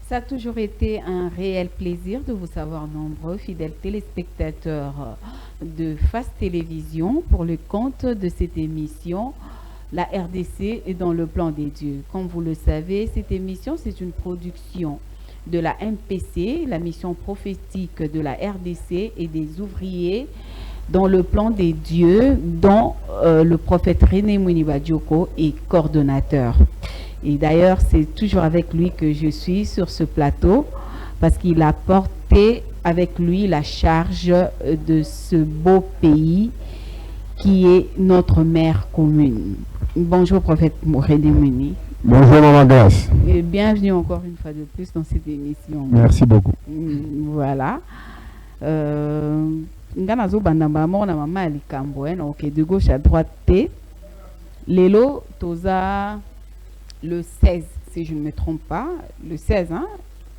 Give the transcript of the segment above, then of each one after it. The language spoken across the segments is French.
Ça a toujours été un réel plaisir de vous savoir nombreux, fidèles téléspectateurs de Face Télévision, pour le compte de cette émission, la RDC est dans le plan des dieux. Comme vous le savez, cette émission, c'est une production de la MPC, la mission prophétique de la RDC et des ouvriers dans le plan des dieux, dont le prophète René Mounibadjoko est coordonnateur. Et d'ailleurs, c'est toujours avec lui que je suis sur ce plateau, parce qu'il a porté avec lui la charge de ce beau pays qui est notre mère commune. Bonjour, prophète René Mouni. Bonjour, Maman Grace. Et bienvenue encore une fois de plus dans cette émission. Merci beaucoup. Voilà. Nganazo bandamba mona mama alikambo ok, de gauche à droite T. Lelo toza le 16, si je ne me trompe pas, le 16, hein?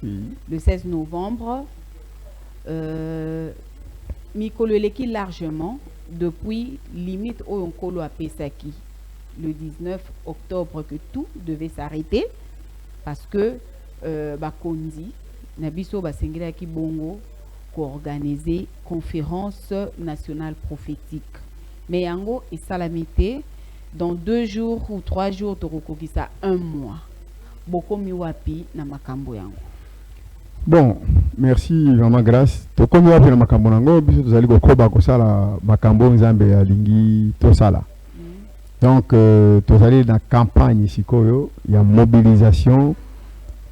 Le 16 novembre, Mikolo Leki largement depuis limite au Onkolo à Pesaki, le 19 octobre que tout devait s'arrêter parce que Bakondi, Nabiso Basengela ki Bongo, co-organiser conférence nationale prophétique. Mais Yango et Salamité, dans 2 jours ou 3 jours, Torokokisa 1 mois. Boko miwapi na makambo yango. Bon, merci Maman Grace. Toko miwapi na makambo yango, biso tozali kokoba kosala makambo nzambe ya lingi tosala. Donc tozali na campagne sikoyo ya mobilisation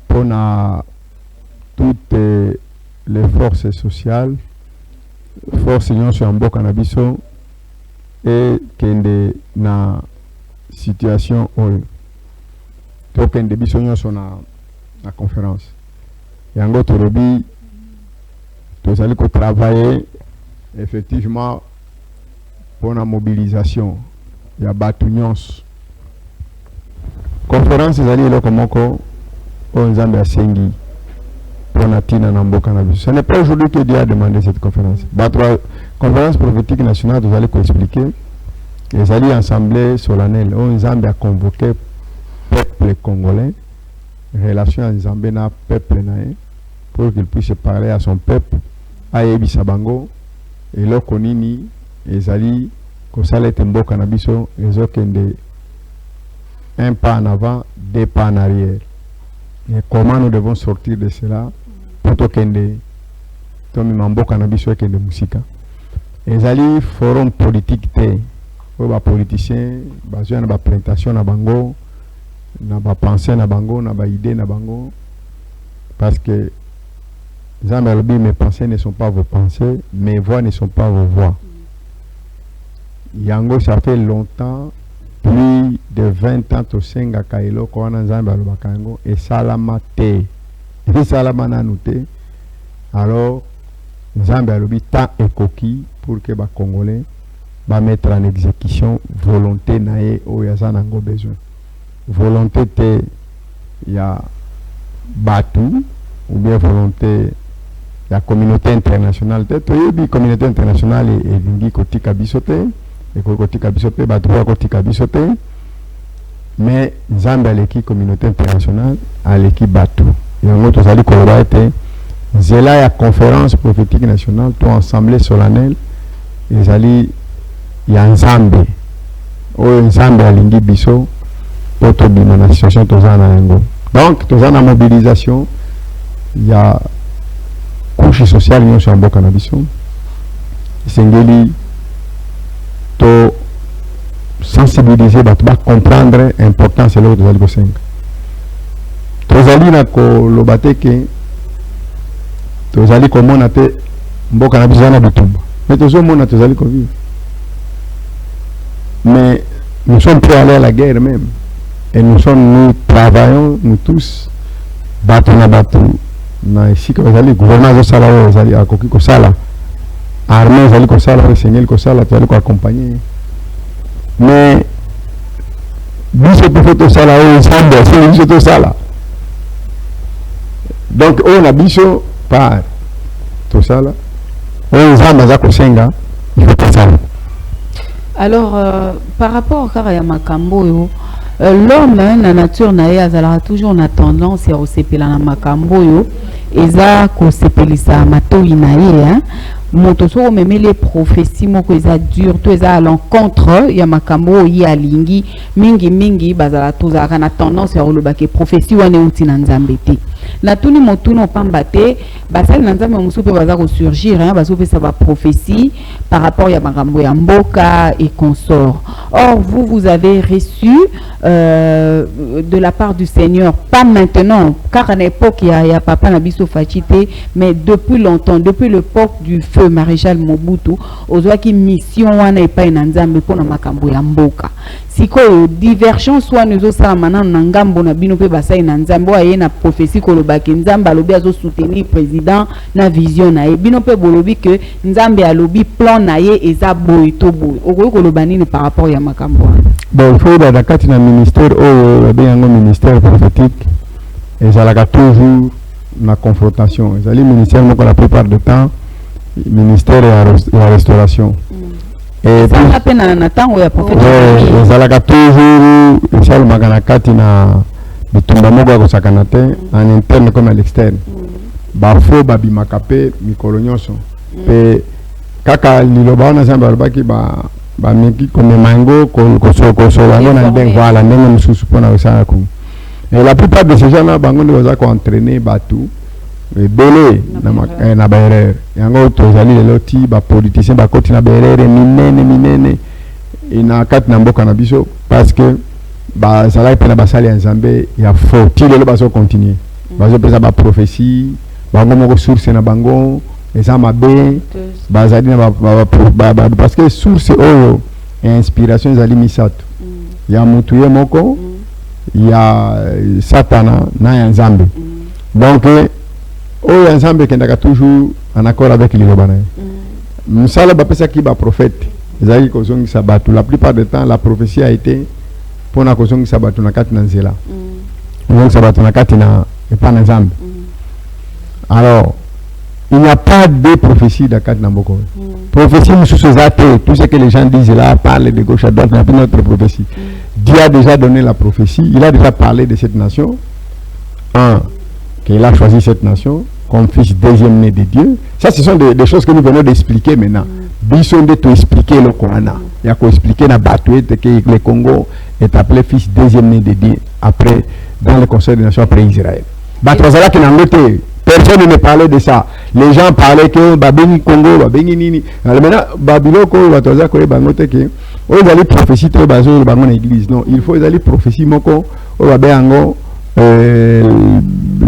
pour toutes les forces sociales, forces union sur mboka na biso et kende na situation oyo to kende biso nyonso na conférence yango tolobi tozali ko travailler effectivement pour la mobilisation ya batu nyonso. Conférence ezali eloko moko oyo nzambe asengi mpona tina na mboka na biso. Ce n'est pas aujourd'hui que Dieu a demandé cette conférence. Conférence prophétique nationale, vous allez expliquer. Les alliés assemblée solennelle, Nzambe a convoqué peuple congolais, relation à Nzambe na peuple naé, pour qu'il puisse parler à son peuple, à Ebisa Bango, et l'Okonini, les alliés, Kosale Temboka na biso, les okende un pas en avant, 2 pas en arrière. Et comment nous devons sortir de cela? Pour kende tomi mamboka na biso kende musika ezali forum politique te o ba politicien bazwa na ba présentation na bango na ba pensée na bango na ba idée na bango, parce que mes pensées ne sont pas vos pensées, mes voix ne sont pas vos voix. Yango ça fait longtemps, plus de 20 ans to senga kailo ko wana nzambe alobaka yango et salama te. Alors, Nzambe alobi ta ekoki pour que les Congolais mettre en exécution volonté nae o yazanango besoin. Volonté te ya batu ou bien volonté ya communauté internationale te to yebi communauté internationale et lingi kotika bisote et kotika bisote batu ba kotika bisote, mais Nzambe aleki communauté internationale aleki batu. Et en autre, tozali koloba ete zela ya conférence prophétique nationale to assemblée solennelle ezali ya Nzambe oyo Nzambe alingi biso po tobima na situation tozana yango. Donc tozana mobilisation ya couche sociale nyonso ya mboka na biso esengeli to sensibiliser bato ba comprendre importance eloko tozali kosenga. Tozali na koloba te ke tozali komona te mboka na biso na bitumba, mais tozomona tozali kovivre. Mais nous sommes prêts à aller à la guerre même, et nous travaillons nous tous bato na esika ozali gouvernement azosala oyo ozali akoki kosala, armée ezali kosala, esengeli kosala, tozali koaccompagner. Mais biso mpe tosala oyo nzambe asengi biso tosala. Donc on a biso par tout ça là, on a kosenga, il faut pas ça. Alors par rapport à Makambo, l'homme na nature na ye azalaka toujours na tendance ya kosepela na makambo oyo eza kosepelisa matoi na ye moto soko memele prophétie moko eza dur to eza à l'encontre ya makambo oyo alingi mingi bazala tozalaka na tendance ya koloba ke prophétie wana euti na nzambe te na tuni motuna opamba te basali na nzambe mosusu mpe baza kosurgir bazopesa baprophétie par rapport ya makambo ya mboka et consort. Or vous avez reçu de la part du Seigneur, pas maintenant car à l'époque il y a papa Nabiso Fachite, mais depuis longtemps, depuis l'époque du feu maréchal Mobutu ozwaki mission wana epai na nzambe mpona makambo ya mboka sikoyo diversion soit nous osala manano na ngambo na bino pe basai na nzambe aye na prophétie kolobaki nzambe alobi azo soutenir président na vision na ye bino pe bolobi que nzambe alobi plan na ye eza boy to boy okoki koloba nini par rapport ya makambo wana? Bon, il faut dans kati na ministère oyo babenga ministère prophétique ezalaka toujours na confrontation ezali ministère moko la plupart du temps ministère de la restauration. Et ça a peine na tango ya prophète. ezalaka toujours esalomaka na kati na bitumba moko ya kosakana te en interne comme à l'externe. Bafo babimaka pe mikolo nyonso pe kaka liloba wana nzambe alobaki bameki komema yango kosokosola yango na ndenge voilà ndenge mosusu mpona kosala ku. Et la plupart de ces gens-là bango nde baza koentraîner bato ebele na baerreur yango tozali lelo ti bapoliticien bakoti na baerreur minene na kati na mboka na biso parce que bazalaki mpe na basali ya nzambe ya faux ti lelo bazocontinue bazopesa baprophétie bango moko source na bango eza mabe bazali na parce que source oyo inspiration ezali misato ya mutu ye moko ya satana na ya nzambe donc oyo nzambe kendaka toujours en accord avec liloba na ye mosala bapesaki baprophète ezalaki kozongisa bato la plupart du temps la prophétie a été mpona kozongisa bato na kati na nzela kozongisa bato na kati na epa na nzambe. Alors il n'y a pas de prophétie dans kati na mboko prophétie mosusu eza te tout ce que les gens disent là parle de gauche à droite n'a pas notre prophétie. Dieu a déjà donné la prophétie, il a déjà parlé de cette nation qu'il a choisi cette nation comme fils deuxième-né de Dieu. Ça, ce sont des choses que nous venons d'expliquer maintenant. Bison de tout expliquer le Coran. Il y a qu'à expliquer na Batoué que le Congo est appelé fils deuxième-né de Dieu après, dans le Conseil des Nations après Israël. Batouazala qui n'a noté, personne ne parlait de ça. Les gens parlaient que Babeni Congo, Babeni Nini. Alors maintenant, Babiloko, Batouazala qui a noté que ils allaient prophétie de bazo dans l'église. Non, il faut ils allaient prophétie moko au Babango.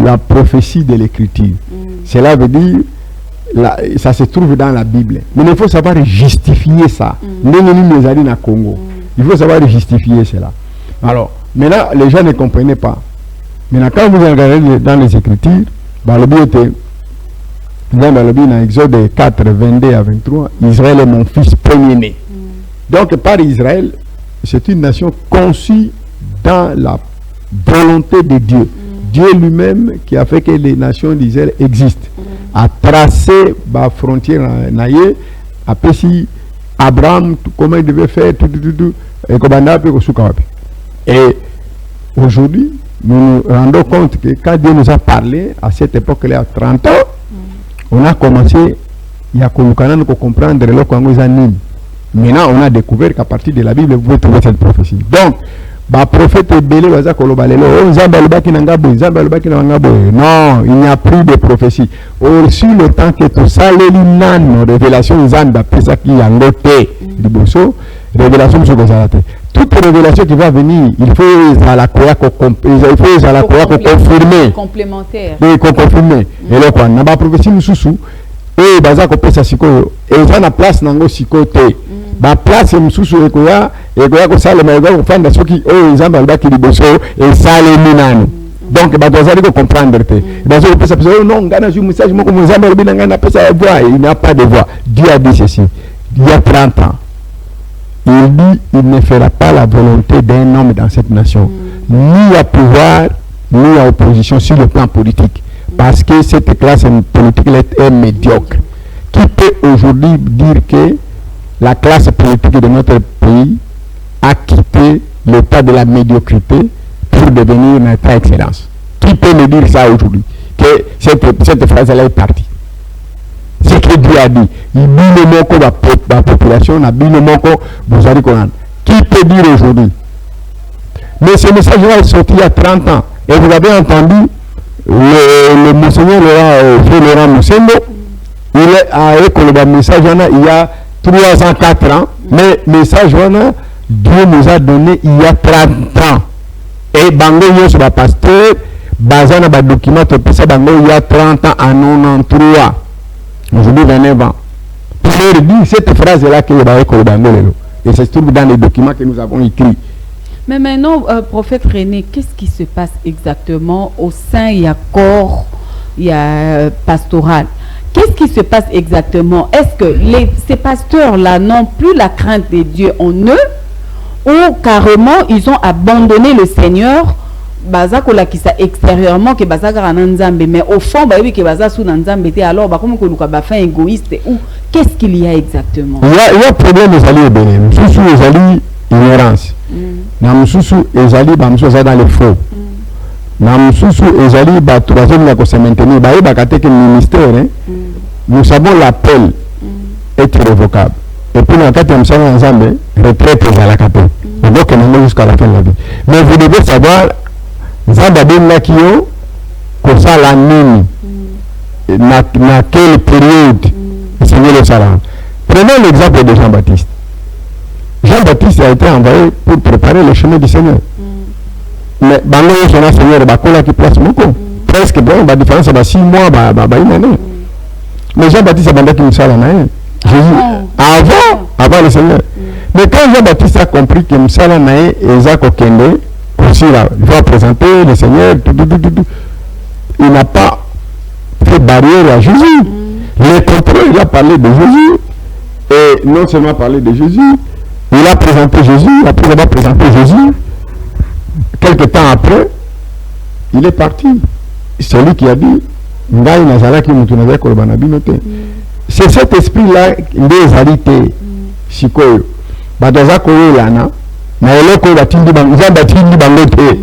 La prophétie de l'écriture. Cela veut dire, ça se trouve dans la Bible. Mais il faut savoir justifier ça. Congo. Il faut savoir justifier cela. Alors, maintenant, les gens ne comprenaient pas. Maintenant, quand vous regardez dans les Écritures, dans Exode 4, 22 à 23, Israël est mon fils premier-né. Donc, par Israël, c'est une nation conçue dans la volonté de Dieu. Dieu lui-même qui a fait que les nations d'Israël existent a tracé la frontière naïe après si Abraham comment il devait faire tout et aujourd'hui nous nous rendons compte que quand Dieu nous a parlé à cette époque-là à 30 ans on a commencé il y a comprendre le Congo. Maintenant on a découvert qu'à partir de la Bible vous pouvez trouver cette prophétie. Donc ba prophète belé waza koloba lelo nzambe alobaki na ngabo nzambe alobaki na ngabo non il n'y a plus de prophétie sur le temps que to saleli nano révélation nzambe apesa ki yango te liboso révélation sur kozalate toute révélation qui va venir il faut à la croix confirmer complémentaire et confirmer et là quoi na ba prophétie mususu et baza ko pesa sikoyo et ça na place nango sikote ba place mususu ekoya ko salema ko fanda soki nzambe alobaki liboso et salemi nani donc bazali ko comprendre te bazo pesa non ngana ju message moko nzambe alobi na ngana pesa voix il n'y a pas de voix. Dieu a dit ceci il y a 30 ans il dit il ne fera pas la volonté d'un homme dans cette nation ni à pouvoir ni à opposition sur le plan politique parce que cette classe politique est médiocre. Qui peut aujourd'hui dire que la classe politique de notre pays a quitté l'état de la médiocrité pour devenir un état d'excellence. Qui peut me dire ça aujourd'hui? Que cette phrase-là est partie. Ce que Dieu a dit, il dit la population, qui peut dire aujourd'hui? Mais ce message-là est sorti il y a 30 ans. Et vous avez entendu le monseigneur Laurent Moussembo, il a écouté le message il y a 3 ans, 4 ans. Mais le message, Dieu nous a donné il y a 30 ans. Et Bango Yos, le pasteur, basé dans le document, il y a 30 ans à 93. Aujourd'hui, 29 ans. Pour leur dire cette phrase-là qu'il y a écouté Bango. Et ça se trouve dans les documents que nous avons écrits. Mais maintenant, prophète René, qu'est-ce qui se passe exactement au sein, il y a corps, il y a pastoral? Qu'est-ce qui se passe exactement? Est-ce que ces pasteurs-là n'ont plus la crainte de Dieu en eux ou carrément ils ont abandonné le Seigneur? Bazakola qui ça extérieurement que bazaka nanzambe, mais au fond bah oui que bazasu nanzambe te alors bah comme que luka ba fin égoïste ou qu'est-ce qu'il y a exactement? Il y a problème aux alliés bénin, sous les alliés ignorance. Na mususu ezali ba mususu dans les faux. Na mususu ezali ba troisième la ko se maintenir ba bakate que ministère nous savons l'appel est irrévocable. Et puis dans 4e siècle ensemble retraite à la capelle. Donc on jusqu'à la fin de la vie. Mais vous devez savoir Zandabin Nakio comme ça la nini na quelle période Seigneur le salam. Prenons l'exemple de Jean-Baptiste. Jean-Baptiste a été envoyé pour préparer le chemin du Seigneur. Mais Bango son Seigneur Bakola qui place mon coup. Presque bon, la différence c'est 6 mois, une année. Mais Jean-Baptiste a demandé qu'il me salue Jésus avant le Seigneur. Mais quand Jean-Baptiste a compris que Moussala Naé et Zach Okende, aussi là, il va présenter le Seigneur, il n'a pas fait barrière à Jésus. Le contrôle, il a parlé de Jésus. Et non seulement parlé de Jésus, il a présenté Jésus, après avoir présenté Jésus, quelque temps après, il est parti. C'est lui qui a dit, c'est cet esprit-là des alités. Sikoyo. Badaza koyo lana. Na eloko batindi bango, zabatindi bango te.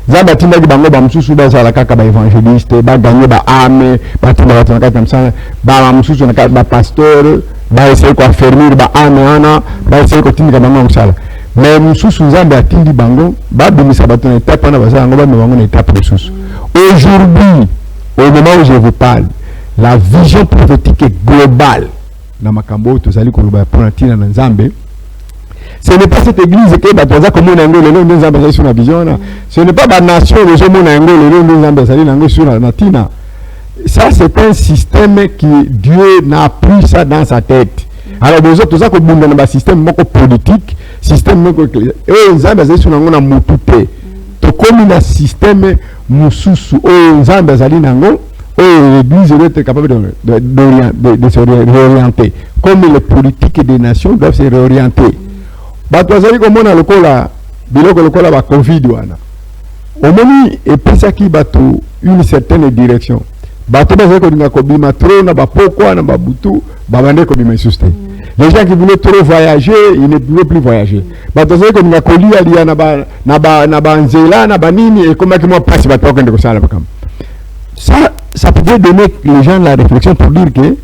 Zabatindi bango ba mususu baza la kaka ba évangéliste, ba gagner ba âme, ba tumba ba comme ça, ba mususu na ba pasteur, ba essayer ko affermir ba âme ana, ba essayer ko tindi bango musala. Mais mususu nzambe atindi bango, ba bimisa bato na étape na baza ngo ba bango na étape mususu. Aujourd'hui, au moment où je vous parle, la vision prophétique est globale. Dans ma cambo, tous allez qu'on va prendre un Nzambe. Ce n'est pas cette église qui est baptisée comme on a le nom de Nzambe sur la vision. Ce n'est pas la nation de ce monde le nom de Nzambe sur la Natina. Ça, c'est un système qui Dieu n'a pris ça dans sa tête. Alors, nous autres, tout ça, comme on a un système politique, système et Nzambe sur la motute. To comme un système mususu, Nzambe zali nango. L'Église doit être capable de se réorienter. Comme les politiques des nations doivent se réorienter. Batouazali comme on a le cola, biloko le cola va Covid wana. Au moment et puis ça qui bateau une certaine direction. Bateau bazali ko dinga ko bima trop na ba poko na ba butu ba bande ko bima suste. Les gens qui voulaient trop voyager, ils ne pouvaient plus voyager. Batouazali ko dinga ko lia na ba nzela na ba nini et comment que moi passe bateau ko ndeko sala bakam. Ça pouvait donner les gens la réflexion pour dire que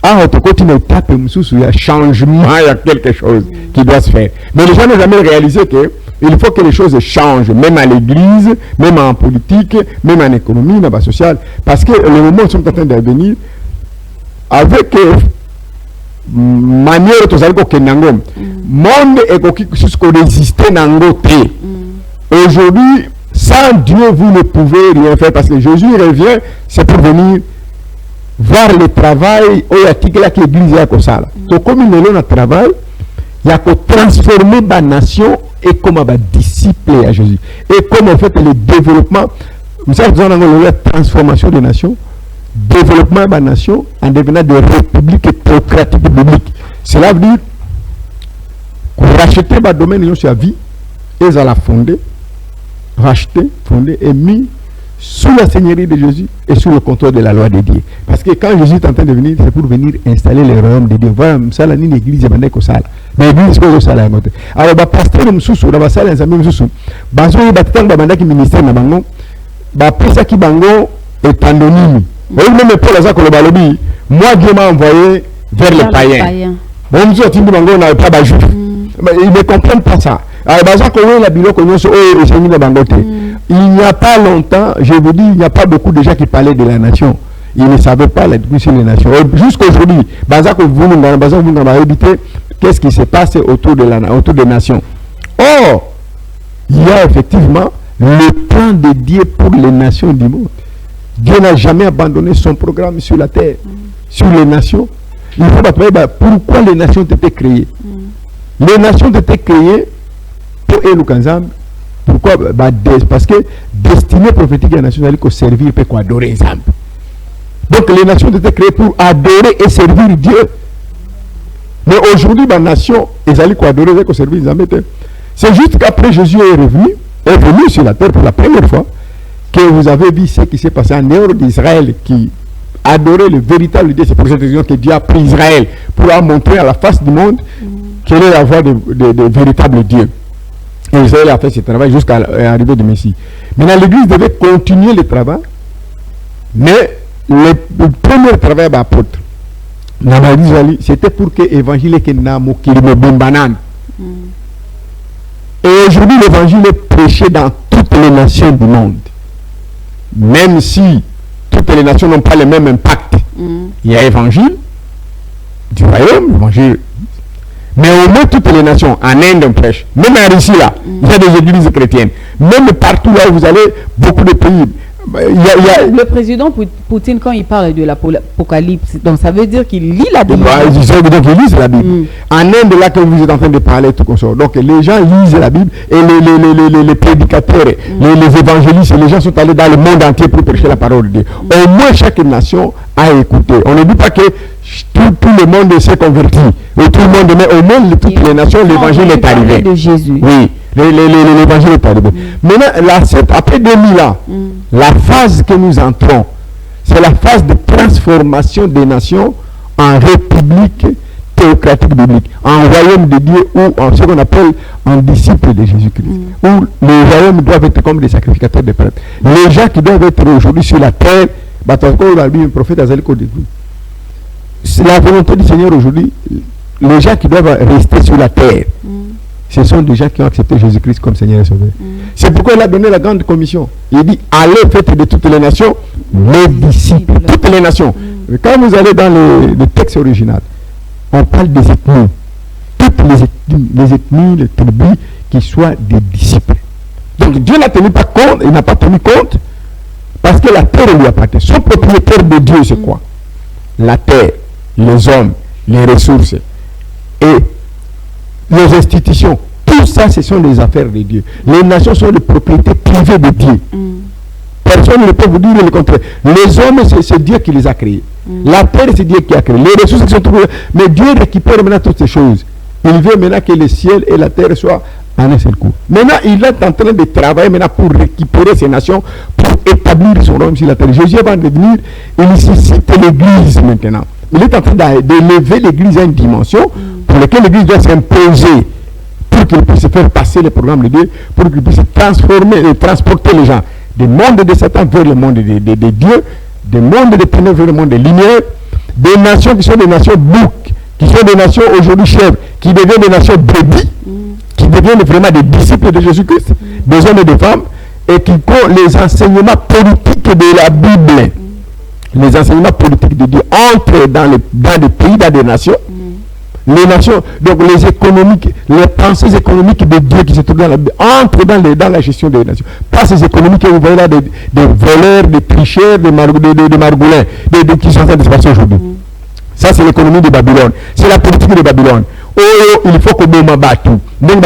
à notre côté une étape il y a changement, il y a quelque chose qui doit se faire. Mais les gens n'ont jamais réalisé que il faut que les choses changent, même à l'église, même en politique, même en économie, dans la sociale, parce que le moment où nous sommes en train de venir avec manière tout ça que nango monde et jusqu'au résister nango té. Aujourd'hui sans Dieu, vous ne pouvez rien faire parce que Jésus revient, c'est pour venir voir le travail où il y a qui l'église est comme ça. Donc, comme il est là, le travail, il y a que transformer la nation et comme un disciple à Jésus. Et comme en fait le développement, vous savez, nous avons la transformation des nations, développement de la nation en devenant des républiques théocratiques bibliques. Cela veut dire racheter le domaine de sa vie et ça la fonder. Racheté, fondé et mis sous la seigneurie de Jésus et sous le contrôle de la loi de Dieu. Parce que quand Jésus est en train de venir, c'est pour venir installer le royaume de Dieu. Voilà, ça, la église est comme ça. Mais l'église que ça la ngote. Alors ba pasteur mususu na basala nzambe mususu. Bazo yi batanga babanda ki ministère na bango. Ba pesa ki bango étendonimi. Oui, même Paul a dit que moi Dieu m'a envoyé vers les païens. Bon, nous sommes bango na pas juif. Ils ne comprennent pas ça. Alors bazo ko la bilo ko nyoso o eseni na bangote. Il n'y a pas longtemps, je vous dis, il n'y a pas beaucoup de gens qui parlaient de la nation. Ils ne savaient pas la sur les nations. Jusqu'aujourd'hui, qu'est-ce qui se passe autour des nations. Or, il y a effectivement le plan de Dieu pour les nations du monde. Dieu n'a jamais abandonné son programme sur la terre, sur les nations. Il faut pas pourquoi les nations ont été créées. Les nations ont été créées pour Elukanzam. Pourquoi? Parce que destiné prophétique à la nation, c'est servir pour adorer les âmes. Donc les nations ont été créées pour adorer et servir Dieu. Mais aujourd'hui, la nation, ils allaient adorer et servir les âmes. C'est juste qu'après Jésus est venu sur la terre pour la première fois, que vous avez vu ce qui s'est passé en dehors d'Israël, qui adorait le véritable Dieu. C'est pour cette raison que Dieu a pris Israël pour montrer à la face du monde quelle est la voie de véritable Dieu. Et Israël a fait ce travail jusqu'à l'arrivée du Messie. Maintenant, l'Église devait continuer le travail, mais le premier travail d'apôtre, c'était pour que l'évangile et aujourd'hui, l'évangile est prêché dans toutes les nations du monde. Même si toutes les nations n'ont pas le même impact. Il y a l'évangile du royaume, l'évangile. Mais au moins toutes les nations, en Inde on prêche, même en Russie là, il y a des églises chrétiennes. Même partout là où vous allez, beaucoup de pays. Le président Poutine, quand il parle de l'Apocalypse, donc ça veut dire qu'il lit la Bible. Ça veut dire qu'il lit la Bible. En Inde, là que vous êtes en train de parler, tout comme ça. Donc les gens lisent la Bible et les prédicateurs, les évangélistes, les gens sont allés dans le monde entier pour prêcher la parole de Dieu. Au moins chaque nation a écouté. On ne dit pas que tout le monde s'est converti. Ou tout le monde, mais au moins toutes les nations, l'évangile est arrivé. De Jésus. Oui. L'évangile est arrivé. Maintenant, après 2000 ans, la phase que nous entrons, c'est la phase de transformation des nations en république théocratique biblique, en royaume de Dieu ou en ce qu'on appelle en disciple de Jésus-Christ. Où les royaumes doivent être comme des sacrificateurs de prêtres. Les gens qui doivent être aujourd'hui sur la terre, un prophète c'est la volonté du Seigneur aujourd'hui. Les gens qui doivent rester sur la terre, ce sont des gens qui ont accepté Jésus-Christ comme Seigneur et Sauveur. C'est pourquoi il a donné la grande commission. Il dit, allez, faites de toutes les nations mes disciples. Toutes les nations. Quand vous allez dans le texte original, on parle des ethnies. Toutes les ethnies, les tribus qui soient des disciples. Donc Dieu n'a tenu pas compte, il n'a pas tenu compte, parce que la terre lui appartient. Son propriétaire de Dieu, c'est quoi? La terre, les hommes, les ressources et les institutions. Tout ça, ce sont des affaires de Dieu. Les nations sont les propriétés privées de Dieu. Personne ne peut vous dire le contraire. Les hommes, c'est Dieu qui les a créés. La terre, c'est Dieu qui a créé. Les ressources qui sont trouvées. Mais Dieu récupère maintenant toutes ces choses. Il veut maintenant que le ciel et la terre soient en un seul coup. Maintenant, il est en train de travailler maintenant pour récupérer ces nations, pour établir son royaume sur la terre. Jésus va devenir, il nécessite l'Église maintenant. Il est en train d'élever l'Église à une dimension pour laquelle l'Église doit s'imposer pour qu'il puisse faire passer les programmes de Dieu, pour qu'il puisse transformer et transporter les gens du monde de Satan vers le monde de Dieu, des mondes de ténèbres vers le monde de lumière, des nations qui sont des nations boucs, qui sont des nations aujourd'hui chèvres, qui deviennent des nations brebis, qui deviennent vraiment des disciples de Jésus-Christ, des hommes et des femmes, et qui ont les enseignements politiques de la Bible. Les enseignements politiques de Dieu entrent dans des pays, dans des nations. Les nations, donc les économiques, les pensées économiques de Dieu qui se trouvent dans la Bible, entrent dans la gestion des nations. Pas ces économiques que vous voyez là, des voleurs, des tricheurs, des margoulins, qui sont en train de se passer aujourd'hui. Ça, c'est l'économie de Babylone. C'est la politique de Babylone. Oh, il faut que Boma batte. Donc,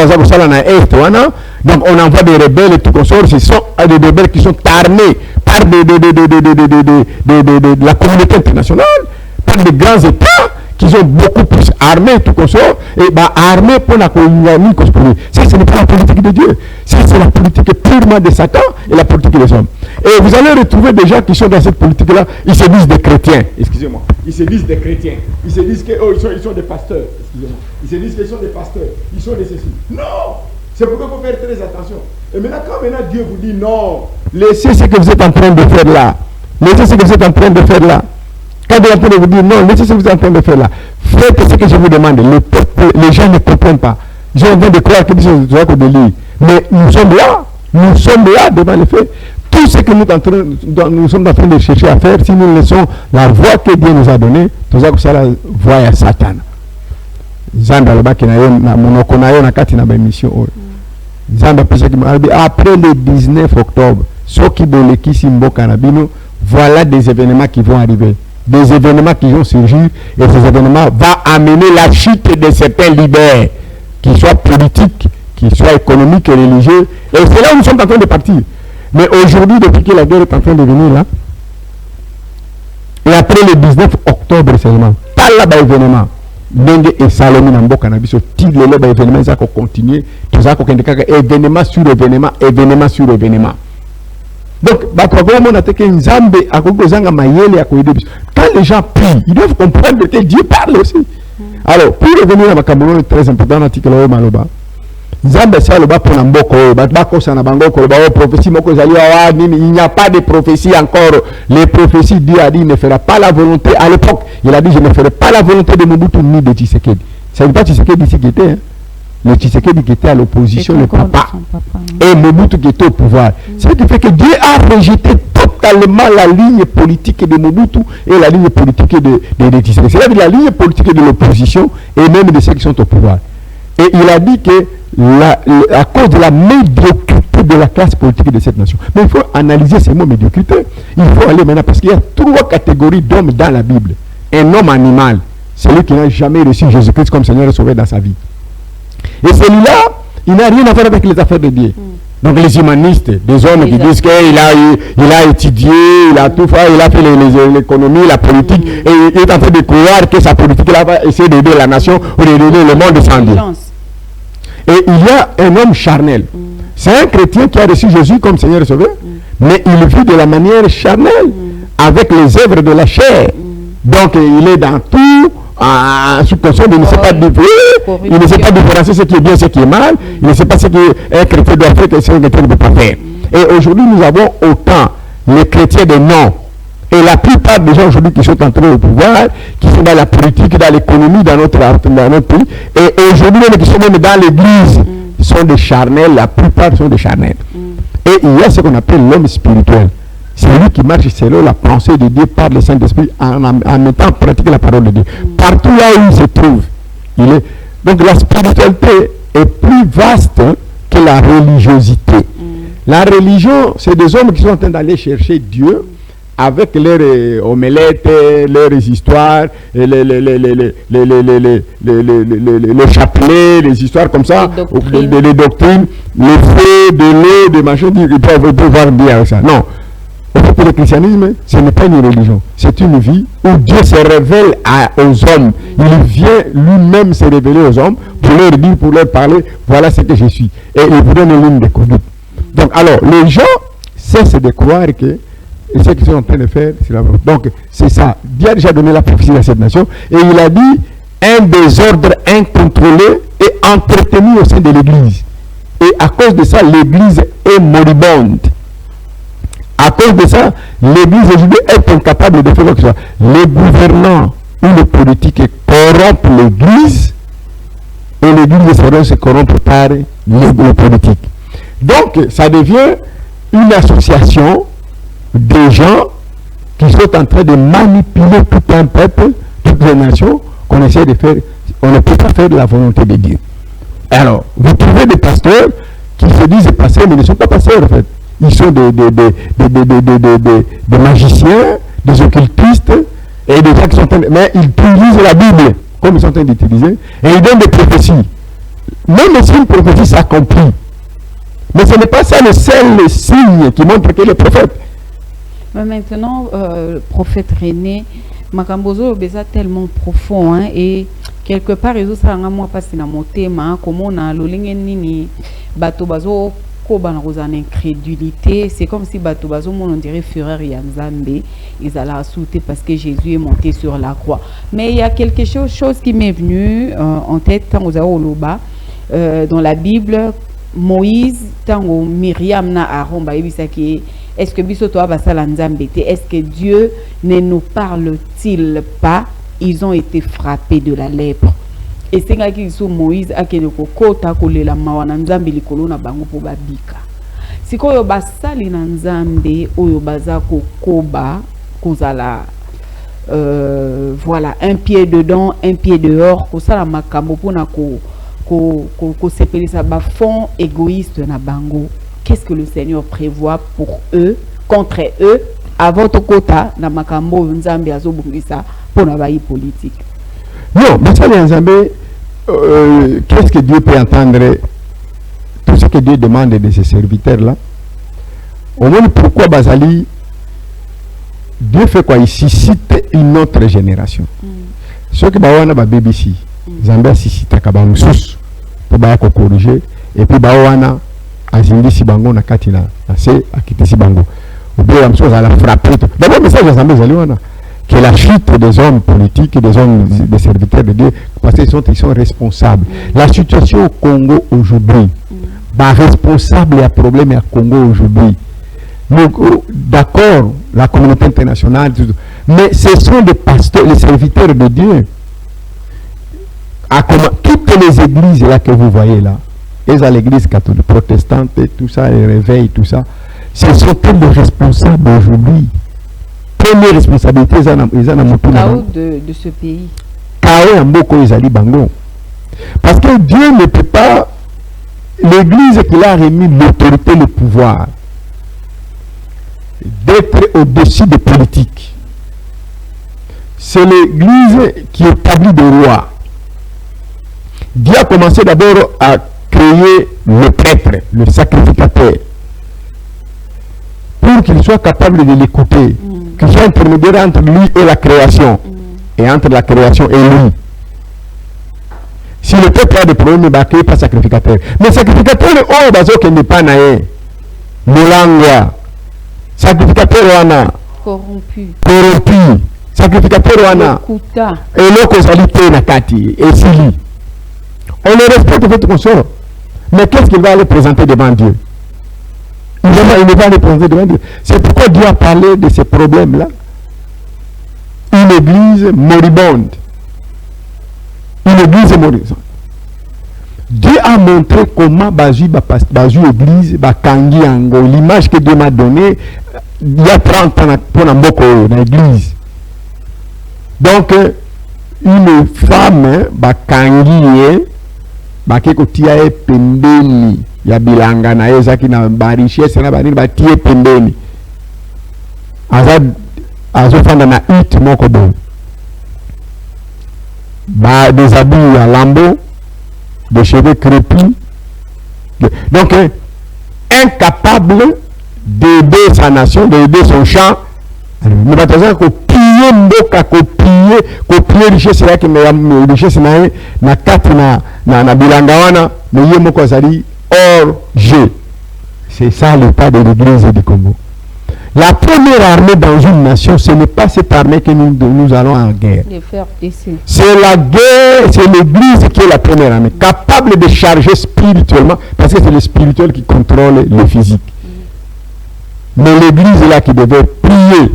on envoie des rebelles et tout comme ça. Ce sont des rebelles qui sont armés par de la communauté internationale, par des grands États qui sont beaucoup plus armés tout comme ça. Et armés pour la communauté. Ça, ce n'est pas la politique de Dieu. Ça, c'est la politique purement de Satan et la politique des hommes. Et vous allez retrouver des gens qui sont dans cette politique-là, ils se disent des chrétiens, excusez-moi, ils se disent des chrétiens, ils se disent qu'ils sont des pasteurs, excusez-moi, ils se disent qu'ils sont des pasteurs, ils sont des ceci. Non! C'est pourquoi il faut faire très attention. Et maintenant, quand Dieu vous dit non, laissez ce que vous êtes en train de faire là, laissez ce que vous êtes en train de faire là. Quand Dieu est en train de vous dire non, laissez ce que vous êtes en train de faire là, faites ce que je vous demande. Les gens ne comprennent pas. Ils ont envie de croire que c'est de délire. Mais nous sommes là devant les faits. Tout ce que nous sommes en train de chercher à faire, si nous laissons la voie que Dieu nous a donnée, tout ça, c'est la voie à Satan. Après le 19 octobre, voilà des événements qui vont arriver. Des événements qui vont surgir, et ces événements vont amener la chute de certains leaders, qu'ils soient politiques, qu'ils soient économiques et religieux. Et c'est là où nous sommes en train de partir. Mais aujourd'hui, depuis que la guerre est en train de venir là, et après le 19 octobre seulement, pas là-bas événement, Dengue et Salomé Nambo Cannabis, le là-bas événement, ça va continuer, tout ça, événement sur événement, événement sur événement. Donc, quand les gens prient, ils doivent comprendre que Dieu parle aussi. Alors, pour revenir à ma Cameroun, très important, l'article Maloba. Il n'y a pas de prophétie encore. Les prophéties, Dieu a dit, il ne fera pas la volonté. À l'époque, il a dit, je ne ferai pas la volonté de Mobutu ni de Tshisekedi. Ça ne veut pas Tshisekedi ici qui était. Hein. Le Tshisekedi qui était à l'opposition, le papa. Et Mobutu qui était au pouvoir. C'est ce qui fait que Dieu a rejeté totalement la ligne politique de Mobutu et la ligne politique de Tshisekedi. C'est-à-dire la ligne politique de l'opposition et même de ceux qui sont au pouvoir. Et il a dit que à cause de la médiocrité de la classe politique de cette nation. Mais il faut analyser ces mots médiocrité. Il faut aller maintenant parce qu'il y a 3 catégories d'hommes dans la Bible. Un homme animal, celui qui n'a jamais reçu Jésus-Christ comme Seigneur et Sauveur dans sa vie. Et celui-là, il n'a rien à faire avec les affaires de Dieu. Donc les humanistes, des hommes qui disent qu'il a étudié, il a tout fait, il a fait l'économie, la politique, et il est en train de croire que sa politique là va essayer d'aider la nation ou d'aider le monde sans Dieu. Et il y a un homme charnel. C'est un chrétien qui a reçu Jésus comme Seigneur et Sauveur, mais il vit de la manière charnelle, avec les œuvres de la chair. Donc il est dans tout, subconscient, il ne sait pas il ne sait pas différencier ce qui est bien, ce qui est mal, il ne sait pas ce qu'un chrétien doit faire et ce qu'un chrétien ne peut pas faire. Et aujourd'hui, nous avons autant les chrétiens de non. Et la plupart des gens aujourd'hui qui sont entrés au pouvoir, qui sont dans la politique, dans l'économie, dans notre pays, et aujourd'hui même qui sont même dans l'église, sont des charnels, la plupart sont des charnels. Et il y a ce qu'on appelle l'homme spirituel. C'est lui qui marche selon la pensée de Dieu par le Saint-Esprit en mettant en pratique la parole de Dieu. Partout là où il se trouve, il est. Donc la spiritualité est plus vaste que la religiosité. La religion, c'est des hommes qui sont en train d'aller chercher Dieu avec leurs omelettes, leurs histoires, les chapelets, les histoires comme ça, les doctrines, les feux, de l'eau, des machins, ils peuvent voir bien avec ça. Non. Le christianisme, ce n'est pas une religion, c'est une vie où Dieu se révèle aux hommes. Il vient lui-même se révéler aux hommes pour leur dire, pour leur parler, voilà ce que je suis. Et il vous donne une ligne de conduite. Donc, alors, les gens cessent de croire que ce qu'ils sont en train de faire, c'est la volonté. Donc, c'est ça. Dieu a déjà donné la prophétie à cette nation et il a dit un désordre incontrôlé et entretenu au sein de l'Église. Et à cause de ça, l'Église est moribonde. À cause de ça, l'Église aujourd'hui est incapable de faire quoi que ce soit. Les gouvernants ou les politiques corrompent l'Église et l'Église se corrompt par les politiques. Donc, ça devient une association des gens qui sont en train de manipuler tout un peuple, toutes les nations, qu'on essaie de faire. On ne peut pas faire de la volonté de Dieu. Alors, vous trouvez des pasteurs qui se disent pasteurs, mais ils ne sont pas pasteurs en fait. Ils sont des magiciens, des occultistes, et des gens qui sont en train de... Mais ils utilisent la Bible, comme ils sont en train d'utiliser, et ils donnent des prophéties. Même si une prophétie s'accomplit, mais ce n'est pas ça le seul signe qui montre qu'il est prophète. Mais maintenant, prophète René, Makambozo est tellement profond, hein, et quelque part, ils ont moi passé dans mon thème, comme on a l'olingeni, bato bazo koba na kozana incrédulité, c'est comme si bato bazomona on dirait fureur ya Nzambe, ils allaient sauter parce que Jésus est monté sur la croix. Mais il y a quelque chose qui m'est venu en tête quand vous avez oloba dans la Bible. Moïse, tango Myriam na Aaron ba yebisaki, est-ce que biso toa basala Nzambe te? Est-ce que Dieu ne nous parle-t-il pas? Ils ont été frappés de la lèpre. Et c'est là qu'ils sont Moïse a kene ko kota ko lela mawana Nzambe likolo na bango po babika. Sikoyo basali na Nzambe oyo baza ko koba kozala voilà, un pied dedans, un pied dehors, ko sala makambo pona ko s'appelle ça fond égoïste na bango. Qu'est-ce que le Seigneur prévoit pour eux, contre eux, à votre quota na makambo Nzambe azobungisa pour na baï politique? Non, mais ça les Nzambe, qu'est-ce que Dieu peut entendre? Tout ce que Dieu demande de ses serviteurs là. Au moins pourquoi Bazali, Dieu fait quoi? Il suscite une autre génération. Ce que Bawana ba BBC, Nzambe suscite kabamousus. Pour corriger et puis bawana azindi si bango na kati na c'est akiti si bango ou bien la chose à la frapper. D'abord message à Zambé Zaliwana que la chute des hommes politiques et des hommes des serviteurs de Dieu parce qu'ils sont responsables. La situation au Congo aujourd'hui, bah responsable et à problème à Congo aujourd'hui. Donc d'accord la communauté internationale, mais ce sont des pasteurs, les serviteurs de Dieu. Toutes les églises là que vous voyez là, et à l'église catholique, protestante, et tout ça, les réveils, tout ça, ce sont eux les responsables aujourd'hui. Première responsabilité, ils ont chaos de ce pays. Chaos en beaucoup ils allaient bango. Parce que Dieu ne peut pas, l'église qu'il a remis l'autorité, le pouvoir, d'être au-dessus des politiques. C'est l'église qui établit des lois. Dieu a commencé d'abord à créer le prêtre, le sacrificateur, pour qu'il soit capable de l'écouter, qu'il soit intermédiaire entre lui et la création, et entre la création et lui. Si le peuple a des problèmes, il va créer pas sacrificateur. Mais sacrificateur, oh, bazo qui n'est pas naé, molangwa, sacrificateur wana, corrompu, sacrificateur wana, et l'autre qualité na kati, et sili. On le respecte votre consort. Mais qu'est-ce qu'il va aller présenter devant Dieu? Il ne va aller présenter devant Dieu. C'est pourquoi Dieu a parlé de ces problèmes-là. Une église moribonde. Une église moribonde. Dieu a montré comment Bazu église, Bakangi Ango, l'image que Dieu m'a donnée il y a 30 ans pour l'église. Donc, une femme, Bakangi, bakeko tia e pembeni ya bilanga na ezaki na richesse na banini batie pembeni azofanda na hit moko bon ba des habits à lambeaux, des cheveux crépus, donc incapable d'aider sa nation, d'aider son champ. Nous avons copier mboka, copier richesse là qui me richesse na kati na bilanga wana mais yé moko azali hors jeu. C'est ça l'état de l'église du Congo. La première armée dans une nation, ce n'est pas cette armée que nous allons en guerre. C'est la guerre, c'est l'église qui est la première armée, capable de charger spirituellement, parce que c'est le spirituel qui contrôle le physique. Mais l'église est là qui devait prier.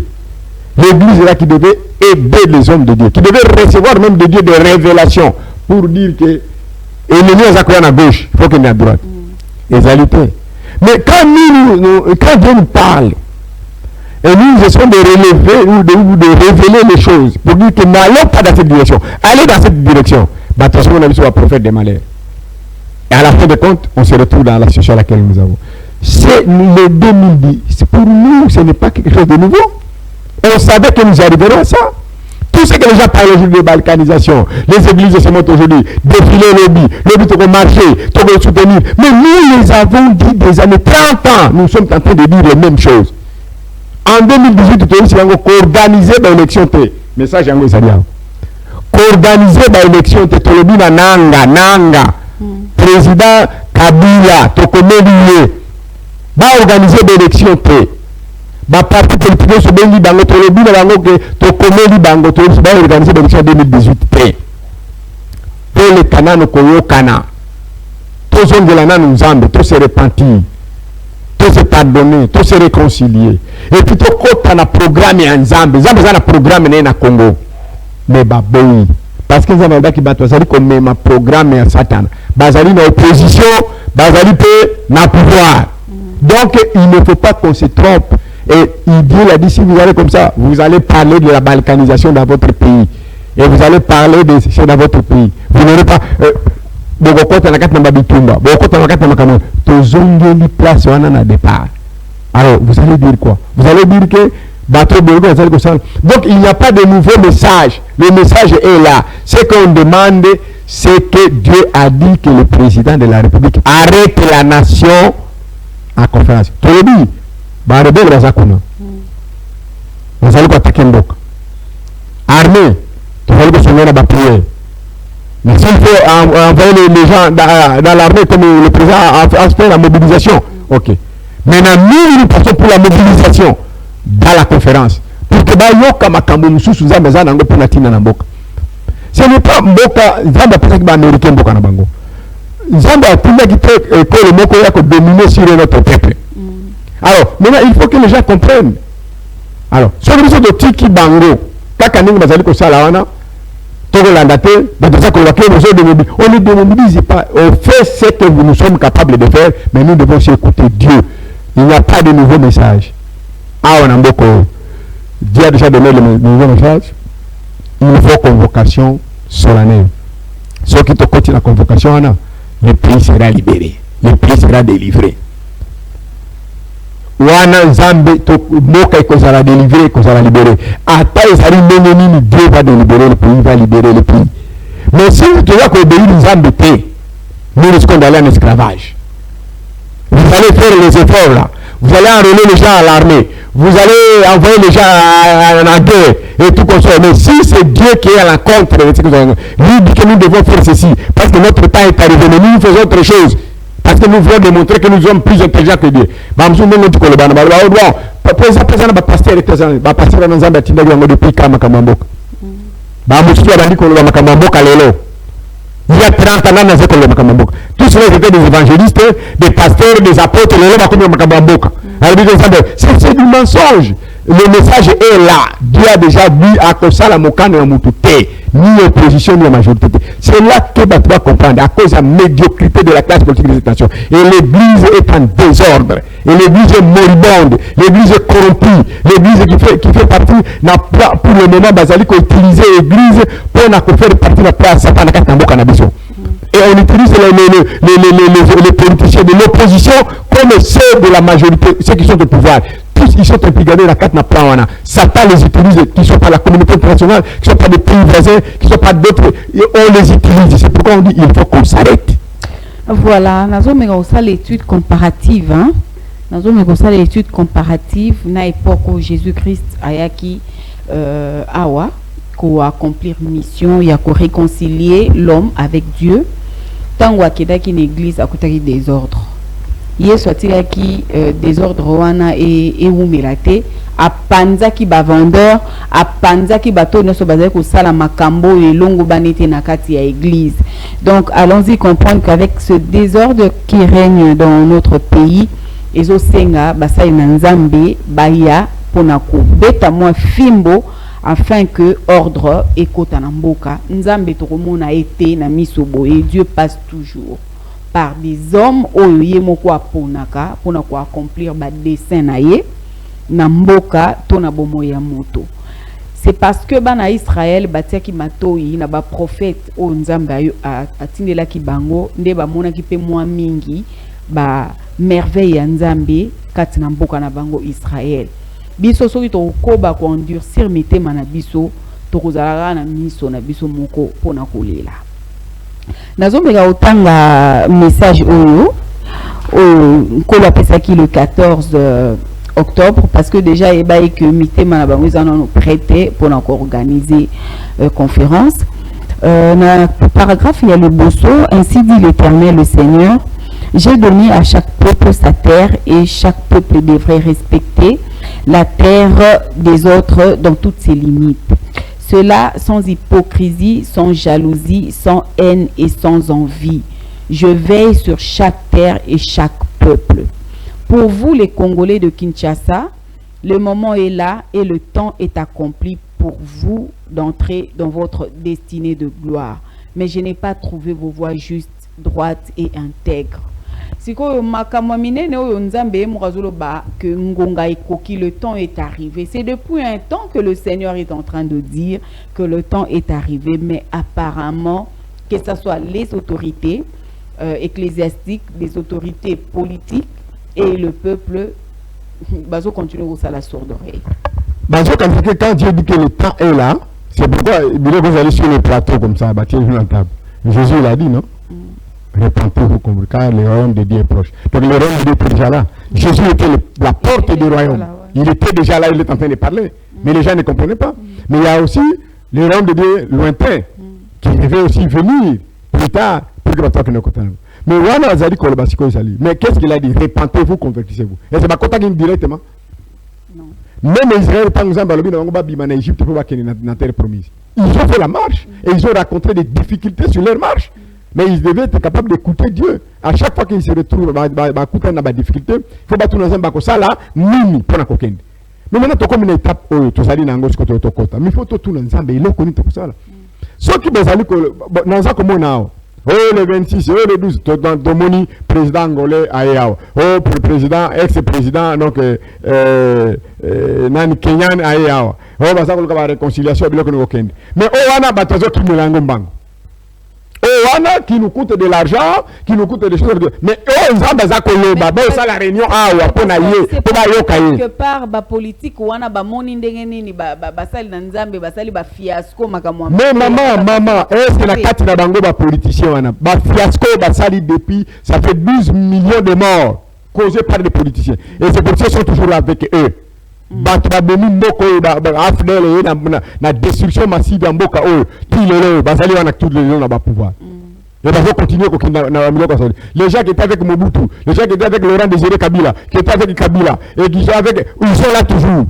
L'église est là qui devait aider les hommes de Dieu, qui devait recevoir même de Dieu des révélations pour dire que l'ennemi est à gauche, il faut qu'il y ait à droite. Égalité. Mais quand Dieu nous parle, et nous essayons de relever ou de révéler les choses pour dire que n'allons pas dans cette direction, allez dans cette direction. Attention, on a vu sur le prophète des malheurs. Et à la fin de compte, on se retrouve dans la situation à laquelle nous avons. C'est le 2010. Pour nous, ce n'est pas quelque chose de nouveau. On savait que nous arriverons à ça. Tout ce que les gens parlent aujourd'hui de balkanisation, les églises se montent aujourd'hui, défiler lobby pour marcher, pour soutenir. Mais nous les avons dit des années 30 ans, nous sommes en train de dire les mêmes choses. En 2018, tu as organiser l'élection. Message en Gosalia. Organiser l'élection, tu as nanga. Président Kabila, Tokomelié. va organiser des élections ba parti politique so bengi bango to lobi na bango ke to komeli bango to ba organiser des élections 2018 pour le canano koyo kana to zongela na nzambe to se repentir to se pardonner to se réconcilier et puis to kota na programme ya nzambe za na programme na Congo mais ba boyi parce que nzambe ba ki bato zali comme ma programme ya Satan bazali na opposition bazali pe na pouvoir. Donc il ne faut pas qu'on se trompe. Et Dieu l'a dit, si vous allez comme ça, vous allez parler de la balkanisation dans votre pays. Et vous allez parler de ce dans votre pays. Vous n'aurez pas... Alors, vous allez dire quoi? Vous allez dire que... Donc, il n'y a pas de nouveau message. Le message est là. Ce qu'on demande, c'est que Dieu a dit que le président de la République arrête la nation à conférence. Tu le dis? Bah, rebelle bazakuna. Vous allez attaquer Mboka. Armée, tu vas aller sonner la prière. Mais s'il faut envoyer les gens dans l'armée comme le président a fait la mobilisation, ok. Maintenant, nous partons pour la mobilisation dans la conférence. Pour que Bayoka Makambo Moussou Zambeza Nango Punatina Namboka. Ce n'est pas Mboka, Zamba peut être américain Mboka Nabango. Zamba a tout quitté que le Moko Yako dominer sur notre peuple. Alors, maintenant, il faut que les gens comprennent. Alors, sur le de Tiki Bango, Kakaning Bazali Kosalawana, Togo Landate, on ne démobilise pas. On fait ce que nous sommes capables de faire, mais nous devons écouter Dieu. Il n'y a pas de nouveau message. Ah, on a beaucoup. Dieu a déjà donné le nouveau message. Il faut convocation solennelle. Ceux qui te continuent la convocation, le pays sera libéré. Le pays sera délivré. Wana Zambé to moka kozala délivrer kozala libérer ata ezali ndenge nini Dieu va délivrer le pays, va libérer le pays. Mais si vous devez obéir Zambé nous risquons d'aller en esclavage. Vous allez faire les efforts là, vous allez enrôler les gens à l'armée, vous allez envoyer les gens à la guerre et tout comme ça. Mais si c'est Dieu qui est à l'encontre de ce que lui dit que nous devons faire ceci parce que notre temps est arrivé, mais nous faisons autre chose. Parce que nous voulons démontrer que nous sommes plus intelligents que Dieu. Il y a 30 ans, tous ceux étaient des évangélistes, des pasteurs, des apôtres, c'est du mensonge. Le message est là. Dieu a déjà dit à cause la mokane ni opposition ni la majorité. C'est là que tu dois comprendre à cause de la médiocrité de la classe politique de cette nation. Et l'église est en désordre. Et l'église est moribonde. L'église est corrompue. L'église qui fait partie n'a pas pour le moment basali qu'on utilise l'église pour faire partie de la place Satan et on utilise les politiciens de l'opposition comme ceux de la majorité, ceux qui sont au pouvoir. Tous ils sont impliqués dans la carte Naprawana. Satan les utilise, qui ne sont pas la communauté internationale, qui ne sont pas des pays voisins, qui ne sont pas d'autres. On les utilise. C'est pourquoi on dit il faut qu'on s'arrête. Voilà, nous avons fait l'étude comparative. Nous avons fait l'étude comparative dans l'époque où Jésus-Christ ayaki awa pour accomplir mission, il y a pour réconcilier l'homme avec Dieu. Tant qu'il y a une église à côté des désordre. Il y a sorti qui désordre wana et umilate a panza qui ba vendeur a panza qui bateau ne se basé ko sala makambo et longo banete na kati ya église. Donc allons-y comprendre qu'avec ce désordre qui règne dans notre pays ezo senga basai na nzambe baya pona ko beta moi fimbo afin que ordre ekota na mboka nzambe tokomona été na misobo et Dieu passe toujours par des hommes oyo moko aponaka pona ko accomplir ba dessein na ye na mboka to na bomo ya moto. C'est parce que bana Israël batiaki matoyi na ba prophète o nzambe ayo atindela ki bango nde ba mona ki pe mwa mingi ba merveille ya nzambe kati na mboka na bango Israël. Biso soki to koba ko endurcir mitema na biso to kozalaka na miso na biso moko pona kolela. Nazomeka otanga message oyo ko la pesaki le 14 octobre parce que déjà il y que mitema na bango nous prêté pour encore organiser conférence. Dans le paragraphe il y a le bosso, ainsi dit l'Éternel le Seigneur, J'ai donné à chaque peuple sa terre et chaque peuple devrait respecter la terre des autres dans toutes ses limites. Cela sans hypocrisie, sans jalousie, sans haine et sans envie. Je veille sur chaque terre et chaque peuple. Pour vous, les Congolais de Kinshasa, le moment est là et le temps est accompli pour vous d'entrer dans votre destinée de gloire. Mais je n'ai pas trouvé vos voies justes, droites et intègres. Le temps est arrivé. C'est depuis un temps que le Seigneur est en train de dire que le temps est arrivé, mais apparemment, que ce soit les autorités ecclésiastiques, les autorités politiques et le peuple, Bazo continue à la sourde oreille. Bazo, quand Dieu dit que le temps est là, c'est pourquoi vous allez sur le plateau comme ça, bâtir une table. Jésus l'a dit, non? Répentez-vous car le royaume de Dieu est proche. Donc le royaume de Dieu était déjà là. Jésus était la porte du royaume. Il était déjà là, il est en train de parler. Mais les gens ne comprenaient pas. Mais il y a aussi le royaume de Dieu lointain qui devait aussi venir plus tard pour que votre ne comprenne pas. Mais Wana Azali Kolobasiko Isali. Mais qu'est-ce qu'il a dit? Répentez-vous, convertissez-vous. Et c'est pas contact directement. Non. Même Israël, par exemple, en Égypte, pour la terre promise. Ils ont fait la marche et ils ont rencontré des difficultés sur leur marche. Mais ils devaient être capables d'écouter Dieu. À chaque fois qu'ils se retrouvent dans des difficultés, il faut battre dans un ça là, mini pour la coquine. Mais maintenant, tu as comme une étape où tu as dit dans ce côté, mais il faut tout dans un il est connu tout ça. Ceux qui ont dans un comme on le 26, le 12, dans mon président angolais Ayao, président, ex-président, donc, Nani Kenyan Ayao, la réconciliation avec le Kenya. Mais on a battu tout le monde. Wana qui nous coûte de l'argent, qui nous coûte des choses. Mais eux, ils ont ça la réunion quelque part, ba politique, wana ba moni ndengeni, basali na nzambe, basali ba fiasco makamwa. Mais maman, est-ce la carte na bango ba politicien wana? Ba fiasco basali depuis, ça fait 12 millions de morts causés par les politiciens. Et c'est pour ça qu'ils sont toujours là avec eux. La destruction massive en Boka, basali wana tout le monde n'a pouvoir. Et va continuer les gens qui étaient avec Mobutu, les gens qui étaient avec Laurent Désiré Kabila, qui étaient avec Kabila, et qui sont avec, ils sont là toujours.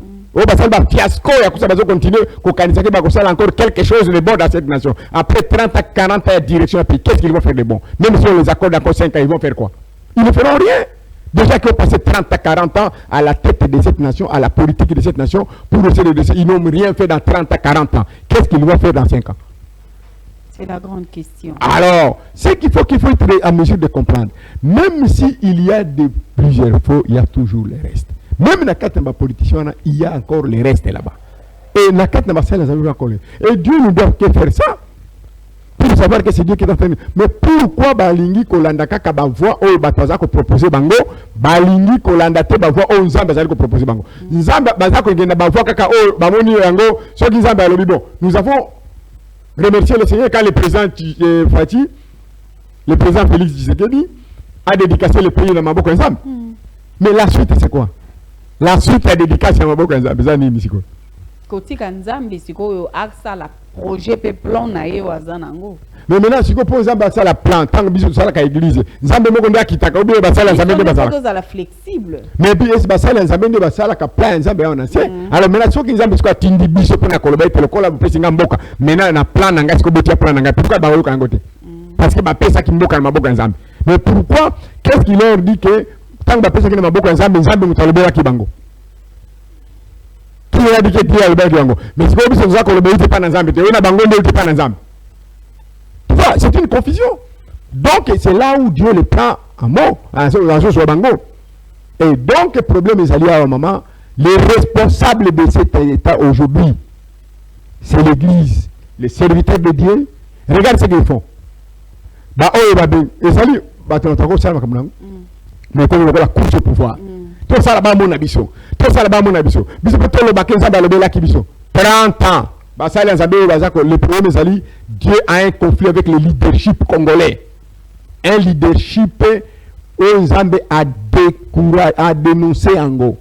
Fiasco, il continuer, encore quelque chose de bon dans cette nation. Après 30 à 40 ans de direction, qu'est-ce qu'ils vont faire de bon? Même si on les accorde encore 5 ans, ils vont faire quoi? Ils ne feront rien. Déjà qu'ils ont passé 30 à 40 ans à la tête de cette nation, à la politique de cette nation, pour essayer de ils n'ont rien fait dans 30 à 40 ans. Qu'est-ce qu'ils vont faire dans 5 ans? C'est la grande question. Alors, c'est qu'il faut être en mesure de comprendre. Même s'il y a plusieurs faux, il y a toujours les restes. Même dans la carte de politicien, il y a encore les restes là-bas. Et dans la carte de la encore. Et Dieu nous doit que faire ça. Pour savoir que c'est Dieu qui est en train de... Mais pourquoi Balingi Kolanda Kaka Bavoa ou Bataza ko proposer Bango, Balingi Kolanda te Bavoa ou Nzamba Zali ko proposer Bango. Nzamba Bazako Genda Bavoa Kaka ou Bamoni Yango, ceux qui Nzamba Alobi. Bon, nous avons remercié le Seigneur quand le président Fati, le président Félix Tshisekedi, a dédicacé le pays dans Maboko Nzamba. Mais la suite, c'est quoi? La suite est dédicacée à Maboko Nzamba. Bezani Misiko. Kotika Nzambi siko aksa la projet pe plan na ye wazanango. Mais maintenant siko po Nzamba ça la plan tant biso ça la église. Nzambe moko nda kitaka obi ba sala Nzambe ba sala. Ça la flexible. Mais puis est ba sala Nzambe ba sala ka plan Nzambe on sait. Alors maintenant siko Nzambe siko tindi biso pona koloba pe lokola bu pesi ngamboka. Maintenant na plan na ngai siko botia plan na ngai. Pourquoi ba yoka ngote? Parce que ba pesa ki mboka na maboka Nzambe. Mais pourquoi qu'est-ce qu'il leur dit que tant ba pesa ki na maboka Nzambe Nzambe mutalobera ki bango? Qui a dit que Dieu a le bango? Mais c'est pas parce que ça qu'on le mérite pas dans Nzambe. Tu vois bango ne pas dans Nzambe. Tu vois, c'est une confusion. Donc c'est là où Dieu le prend en mot, en chose sur bango. Et donc le problème est allé à un moment. Les responsables de cet état aujourd'hui, c'est l'Église, les serviteurs de Dieu. Regarde ce qu'ils font. Bah oh bah ben, et salut, bah tu entends ça comme ça. Mais comme on va la course au pouvoir. Tout ça là-bas mon abisso. Tout ça là-bas mon abisso. Biso peut le baquer ça dans le bela qui biso. 30 ans. Bah ça les amis le premier Zali, Dieu a un conflit avec le leadership congolais. Un leadership où Zambé a découragé, a dénoncé Ango.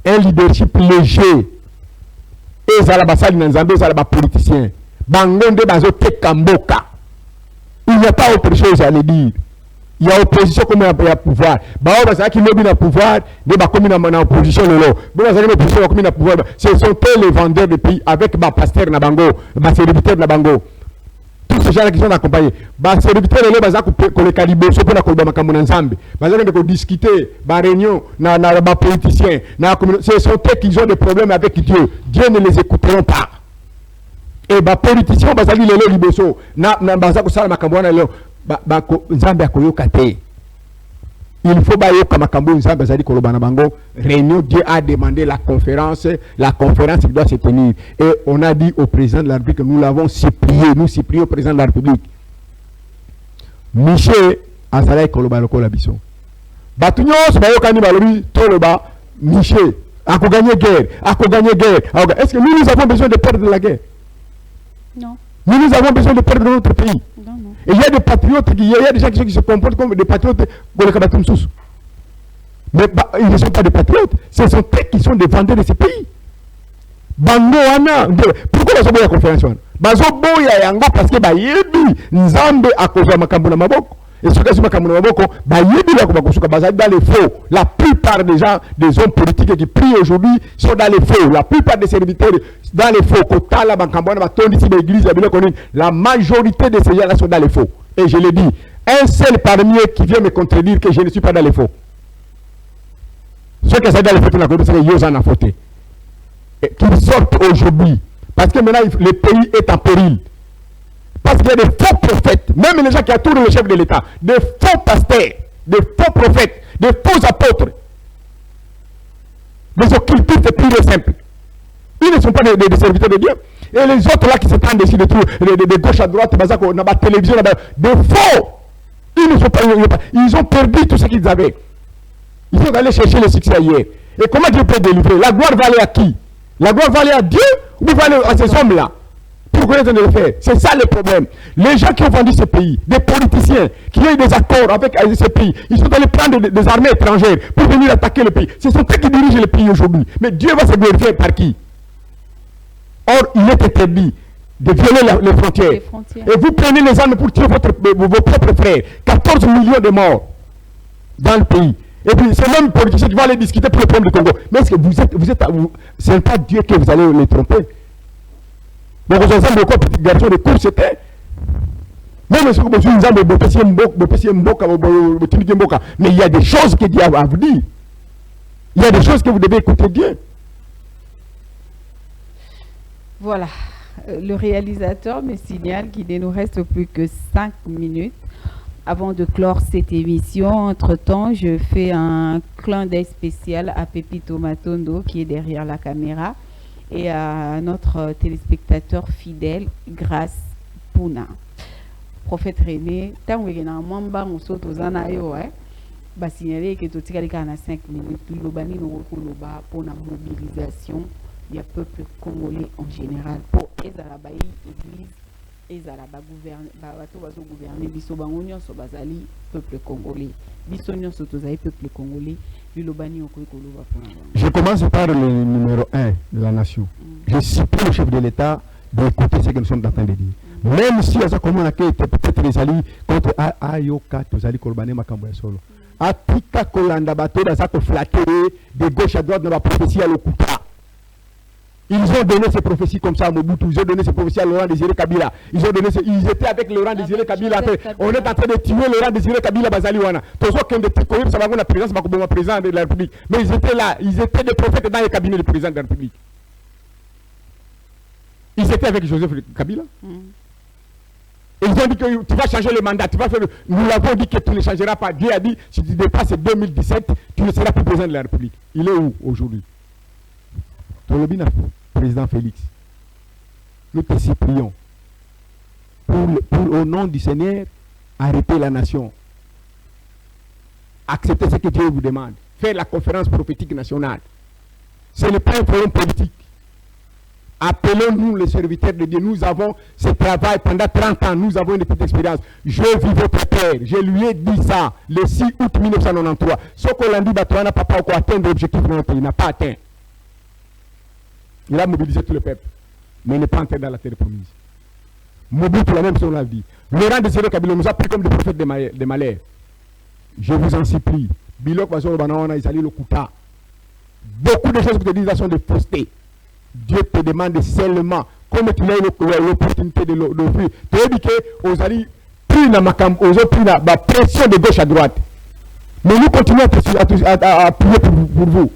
Un leadership léger. Et ça là-bas ça les Zambé ça là-bas politicien. Bangonde bazo te kamboka. Il n'y a pas autre chose à le dire. il y a opposition comme il y a pouvoir. Bah, on va qui lobby dans pouvoir, des bah comme dans opposition lolo. Bon, ça une opposition comme dans pouvoir. Ce sont eux les vendeurs de pays avec bah pasteur na bango, bah serviteur na bango. Tous ces gens qui sont accompagnés. Bah serviteur lolo bah ça que les calibos sont pour la colba makambo na Nzambe. Bah ça de discuter, bah réunion na bah politiciens, na ce sont eux qui ont des problèmes avec Dieu. Dieu ne les écouteront pas. Et bah politiciens bah ça dit lolo liboso na bah ça que ça makambo na lolo. Nzambe akoyoka te. Il faut bayoka makambo Nzambe azali koloba na bango. Réunion, Dieu a demandé la conférence qui doit se tenir. Et on a dit au président de la République que nous l'avons supplié, nous supplions au président de la République. Michel azali koloba lokola biso. Batu nyonso bayoka ni balobi toloba Michel ako gagner guerre. Est-ce que nous avons besoin de perdre la guerre? Non. Nous avons besoin de perdre notre pays. Non. Et il y a des patriotes, il y a des gens qui se comportent comme des patriotes pour le Kabatum Sous. Mais ils ne sont pas des patriotes, ce sont eux qui sont des vendeurs de ces pays. Bango wana, pourquoi ils ont la conférence? Bazo boya yango parce que yebi Nzambe akozwa makambo na maboko. Et ceux qui sont makambo na maboko, yebi la kobakusuka bazali dans les faux. La plupart des gens, des hommes politiques qui prient aujourd'hui sont dans les faux. La plupart des serviteurs dans les faux. Kotala makambo na batondi si l'église la majorité de ces gens-là sont dans les faux. Et je le dis, un seul parmi eux qui vient me contredire que je ne suis pas dans les faux. Ceux qui sont dans les faux, c'est les Yozan à fauté. Qu'ils sortent aujourd'hui. Parce que maintenant, le pays est en péril. Parce qu'il y a des faux prophètes, même les gens qui entourent le chef de l'État, des faux pasteurs, des faux prophètes, des faux apôtres, des occultistes purs et simples. Ils ne sont pas des serviteurs de Dieu. Et les autres là qui se prennent dessus de gauche à droite, dans la télévision, des faux. Ils ne sont pas, ils ont perdu tout ce qu'ils avaient. Ils sont allés chercher le succès ailleurs. Et comment Dieu peut délivrer? La gloire va aller à qui? La gloire va aller à Dieu ou va aller à ces hommes-là? Pourquoi ils ont de le faire? C'est ça le problème. Les gens qui ont vendu ce pays, des politiciens qui ont eu des accords avec ce pays, ils sont allés prendre des armées étrangères pour venir attaquer le pays. Ce sont eux qui dirigent le pays aujourd'hui. Mais Dieu va se glorifier par qui? Or, il est interdit de violer les frontières. Et vous prenez les armes pour tuer vos propres frères. 14 millions de morts dans le pays. Et puis, c'est même politiciens qui vont aller discuter pour le problème du Congo. Mais est-ce que ce n'est pas Dieu que vous allez les tromper? Donc, vous avez beaucoup de petites garçons de course, c'était. Même si vous mais il y a des choses que Dieu a à vous dire. Il y a des choses que vous devez écouter Dieu. Voilà, le réalisateur me signale qu'il ne nous reste plus que 5 minutes avant de clore cette émission. Entre-temps, je fais un clin d'œil spécial à Pepito Matondo qui est derrière la caméra et à notre téléspectateur fidèle, Grâce Puna. Prophète René, tant que nous sommes signaler que tout est 5 minutes, pour la mobilisation. Il y a peuple congolais en général pour Ezalabaï, église, Ezalaba gouverner, biso bangonyo so bazali peuple congolais, biso nyonso tozali peuple congolais, bilobani okoki koloba pour. Je commence par le numéro 1 de la nation. Je supplie le chef de l'État d'écouter ce que nous sommes en train de dire. Même si ça commence à peut-être les alliés contre Ayoka, tozali kolbane makambo ya solo. Atika kolanda bato da ko flatter de gauche à droite dans la prophétie à l'Okuta. Ils ont donné ces prophéties comme ça à Mobutu, ils ont donné ces prophéties à Laurent Désiré Kabila. Ils étaient avec Laurent Désiré Kabila. On est en train de tuer Laurent Désiré Kabila Bazaliwana. Tous ceux qui ont des petits ça va la présidence, le président de la République. Mais ils étaient là, ils étaient des prophètes dans les cabinets du président de la République. Ils étaient avec Joseph Kabila. Et ils ont dit que tu vas changer le mandat, tu vas faire. Nous l'avons dit que tu ne changeras pas. Dieu a dit, si tu dépasses 2017, tu ne seras plus président de la République. Il est où aujourd'hui? Président Félix, nous te supplions pour au nom du Seigneur, arrêter la nation. Acceptez ce que Dieu vous demande. Faire la conférence prophétique nationale. Ce n'est pas un problème politique. Appelons-nous les serviteurs de Dieu. Nous avons ce travail pendant 30 ans. Nous avons une petite expérience. Je vis votre père. Je lui ai dit ça le 6 août 1993. Ce qu'on a dit, n'a pas encore atteint l'objectif de notre pays. Il n'a pas atteint. Il a mobilisé tout le peuple, mais il n'est pas entré dans la terre promise. Mobutu, la même chose, on l'a dit. Laurent Désiré Kabila nous a pris comme des prophètes des malheurs. je vous en supplie. Bilok Bazo Banana Isali Lokuta. Beaucoup de choses que tu dis là sont des faussetés. Dieu te demande seulement, comme tu as l'opportunité de l'offrir, tu as dit que vous allez pris la pression de gauche à droite. Mais nous continuons à prier pour vous.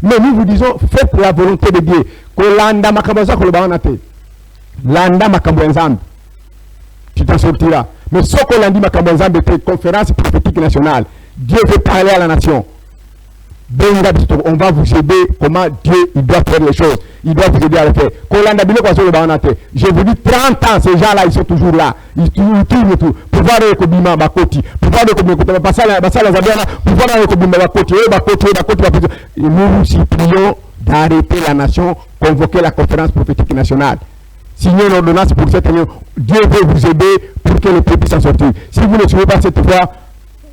Mais nous vous disons, faites la volonté de Dieu. Kolanda Makabaza Kolobanate. Landa Makabwenzam. Tu t'en sortiras. Mais ce qu'on a dit Makabwenzam de conférence prophétique nationale, Dieu veut parler à la nation. On va vous aider comment Dieu il doit faire les choses. Il doit vous aider à le faire. Je vous dis 30 ans, ces gens-là, ils sont toujours là. Ils tournent tout. Pour voir le Kobima Bakoti. Pour voir le Kobima Bakoti. Nous vous supplions d'arrêter la nation, convoquer la conférence prophétique nationale. Signez une ordonnance pour cette année. Dieu veut vous aider pour que le peuple s'en sorte. Si vous ne suivez pas cette voie,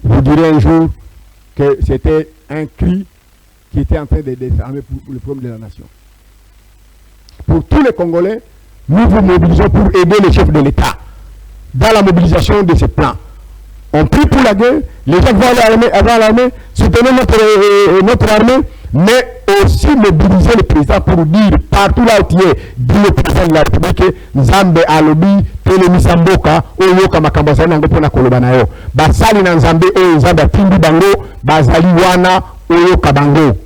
vous direz un jour que c'était un cri qui était en train de défermer pour le problème de la nation. Pour tous les Congolais, nous vous mobilisons pour aider les chefs de l'État dans la mobilisation de ces plans. On prie pour la guerre, les gens vont aller à l'armée, soutenir notre armée, mais aussi mobiliser le président pour dire partout là où tu es, dire le président de la République, Nzambe alobi, telemisamboka, oyoka makambasani nango pona kolobana yo. Basali na Nzambe oyo Nzambe atindi bango, bazali wana oyoka bango.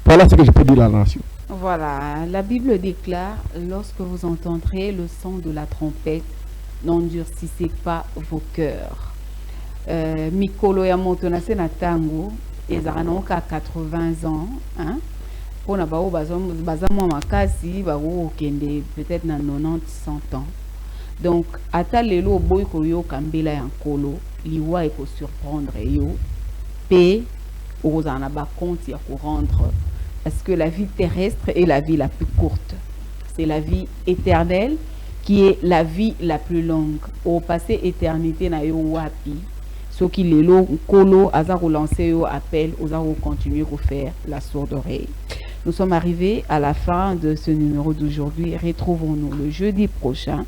Voilà ce que je peux dire à la nation. Voilà, la Bible déclare, lorsque vous entendrez le son de la trompette, n'endurcissez pas vos cœurs. Mikolo ya moto na sena tango ezarano ka 80 ans, hein? Pona bao bazamo makasi bao kende peut-être na 90 100 ans. Donc ata lelo boy ko yo kambela ya nkolo liwa eko surprendre yo pe ozana ba compte ya ko rendre parce que la vie terrestre est la vie la plus courte. C'est la vie éternelle qui est la vie la plus longue. Au passé éternité na yo wapi. Ce qui les lo kolo azaro lancer au appel aux continuer à faire la sourde oreille. Nous sommes arrivés à la fin de ce numéro d'aujourd'hui. Retrouvons-nous le jeudi prochain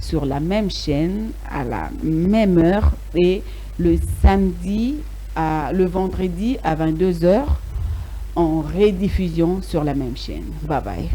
sur la même chaîne à la même heure et le vendredi à 22 h en rediffusion sur la même chaîne. Bye bye.